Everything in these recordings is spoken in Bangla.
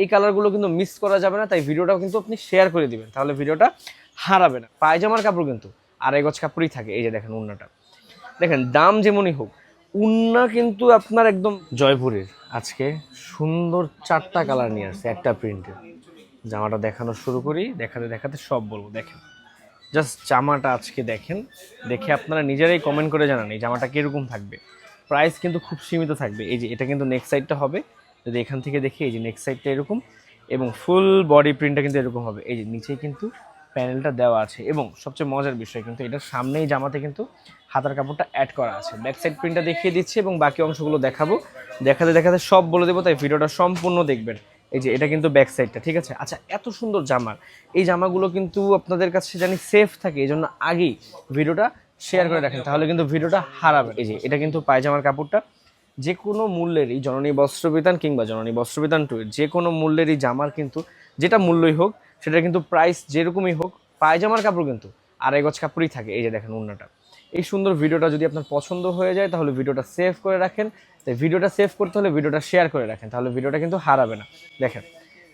এই কালারগুলো কিন্তু মিস করা যাবে না, তাই ভিডিওটাও কিন্তু আপনি শেয়ার করে দিবেন, তাহলে ভিডিওটা হারাবে না। পায়জামার কাপড় কিন্তু আড়াই গজ কাপড়ই থাকে। এই যে দেখেন উন্নাটা, দেখেন দাম যেমনই হোক, উন্না কিন্তু আপনার একদম জয়পুরের। আজকে সুন্দর 4টা কালার নিয়ে আসছে একটা প্রিন্টে। জামাটা দেখানো শুরু করি, দেখাতে দেখাতে সব বলবো। দেখেন জাস্ট জামাটা আজকে দেখেন, দেখে আপনারা নিজেরাই কমেন্ট করে জানান এই জামাটা কীরকম থাকবে। প্রাইস কিন্তু খুব সীমিত থাকবে। এই যে এটা কিন্তু নেক সাইডটা হবে, যদি এখান থেকে দেখি এই যে নেক সাইডটা এরকম, এবং ফুল বডি প্রিন্টটা কিন্তু এরকম হবে। এই যে নিচে কিন্তু প্যানেলটা দেওয়া আছে, এবং সবচেয়ে মজার বিষয় কিন্তু এটার সামনেই জামাতে কিন্তু হাতার কাপড়টা অ্যাড করা আছে। ব্যাক সাইড প্রিন্টটা দেখিয়ে দিচ্ছি এবং বাকি অংশগুলো দেখাবো, দেখাতে দেখাতে সব বলে দেবো, তাই ভিডিওটা সম্পূর্ণ দেখবেন। এই যে এটা কিন্তু ব্যাক সাইডটা, ঠিক আছে। আচ্ছা, এত সুন্দর জামা, এই জামাগুলো কিন্তু আপনাদের কাছে জানি সেফ থাকে, এই জন্য আগেই ভিডিওটা শেয়ার করে রাখেন, তাহলে কিন্তু ভিডিওটা হারাবেন। এই যে এটা কিন্তু পায়জামার কাপড়টা, যে কোনো মূল্যেরই জননী বস্ত্রবিতান কিংবা জননী বস্ত্রবিতান 2 যে কোনো মূল্যেরই জামার কিন্তু যেটা মূল্যই হোক, সেটা কিন্তু প্রাইস যেরকমই হোক, পায়জামার কাপড় কিন্তু আড়াই গজ কাপড়ই থাকে। এই যে দেখেন উন্নাটা। এই সুন্দর ভিডিওটা যদি আপনার পছন্দ হয়ে যায়, তাহলে ভিডিওটা সেভ করে রাখেন। তাই ভিডিওটা সেভ করতে হলে ভিডিওটা শেয়ার করে রাখেন, তাহলে ভিডিওটা কিন্তু হারাবে না। দেখেন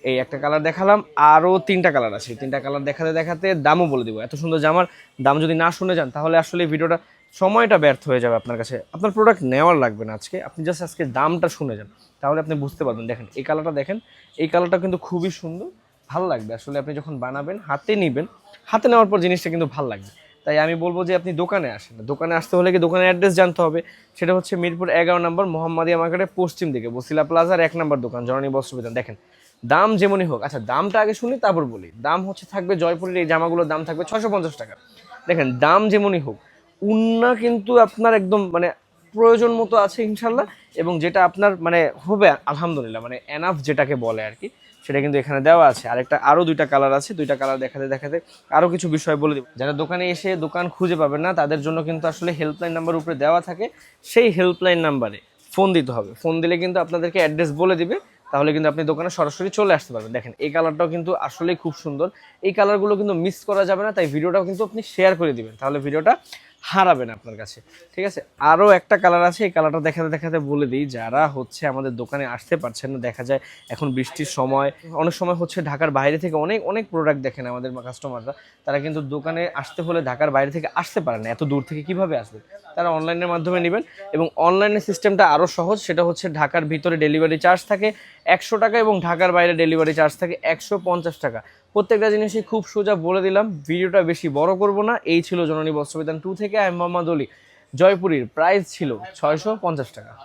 এই একটা কালার দেখালাম, আরও 3টা কালার আছে। 3টা কালার দেখাতে দেখাতে দামও বলে দিব। এত সুন্দর জামার দাম যদি না শুনে যান, তাহলে আসলে ভিডিওটা সময়টা ব্যর্থ হয়ে যাবে আপনার কাছে, আপনার প্রোডাক্ট নেওয়ার লাগবে না আজকে। আপনি জাস্ট আজকে দামটা শুনে যান, তাহলে আপনি বুঝতে পারবেন। দেখেন এই কালারটা দেখেন, এই কালারটা কিন্তু খুবই সুন্দর, ভালো লাগবে আসলে। আপনি যখন বানাবেন হাতে নেবেন, হাতে নেওয়ার পর জিনিসটা কিন্তু ভালো লাগবে। তাই আমি বলবো যে আপনি দোকানে আসেন। দোকানে আসতে হলে কি দোকানের অ্যাড্রেস জানতে হবে, সেটা হচ্ছে মিরপুর 11 নম্বর মোহাম্মদিয়া মার্কেটের পশ্চিম দিকে বসিলা প্লাজার 1 নম্বর দোকান জননী বস্ত্রবিতান। দেখেন দাম যেমনই হোক, আচ্ছা দামটা আগে শুনি তারপর বলি। দাম হচ্ছে থাকবে জয়পুরের এই জামাগুলোর দাম থাকবে 650 টাকা। দেখেন দাম যেমনই হোক, উন্না কিন্তু আপনার একদম মানে প্রয়োজন মতো আছে ইনশাল্লাহ, এবং যেটা আপনার মানে হবে আলহামদুলিল্লাহ, মানে এনাফ যেটাকে বলে আর কি, সেটা কিন্তু এখানে দেওয়া আছে। আরও 2টা কালার আছে, 2টা কালার দেখাতে দেখাতে আরও কিছু বিষয় বলে দিব। যারা দোকানে এসে দোকান খুঁজে পাবেন না, তাদের জন্য কিন্তু আসলে হেল্পলাইন নাম্বার উপরে দেওয়া থাকে, সেই হেল্পলাইন নাম্বারে ফোন দিতে হবে। ফোন দিলে কিন্তু আপনাদেরকে অ্যাড্রেস বলে দিবে, তাহলে কিন্তু আপনি দোকানে সরাসরি চলে আসতে পারবেন। দেখেন এই কালারটাও কিন্তু আসলেই খুব সুন্দর, এই কালারগুলো কিন্তু মিস করা যাবে না, তাই ভিডিওটাও কিন্তু আপনি শেয়ার করে দিবেন, তাহলে ভিডিওটা হারাবেন আপনার কাছে, ঠিক আছে। আরও একটা কালার আছে, এই কালারটা দেখাতে দেখাতে বলে দিই, যারা হচ্ছে আমাদের দোকানে আসতে পারছেন না, দেখা যায় এখন বৃষ্টির সময়, অনেক সময় হচ্ছে ঢাকার বাইরে থেকে অনেক অনেক প্রোডাক্ট দেখেন আমাদের কাস্টমাররা, তারা কিন্তু দোকানে আসতে হলে ঢাকার বাইরে থেকে আসতে পারে না, এত দূর থেকে কিভাবে আসবে, তারা অনলাইনের মাধ্যমে নেবেন। এবং অনলাইনের সিস্টেমটা আরও সহজ, সেটা হচ্ছে ঢাকার ভিতরে ডেলিভারি চার্জ থাকে 100 টাকা এবং ঢাকার বাইরে ডেলিভারি চার্জ থাকে 150 টাকা। প্রত্যেকটা জিনিসই খুব সোজা বলে দিলাম, ভিডিওটা বেশি বড় করব না। এই ছিল জননী বস্ত্রবিতান 2 থেকে আমি মোহাম্মদ অলি, জয়পুরীর প্রাইস ছিল 650 টাকা।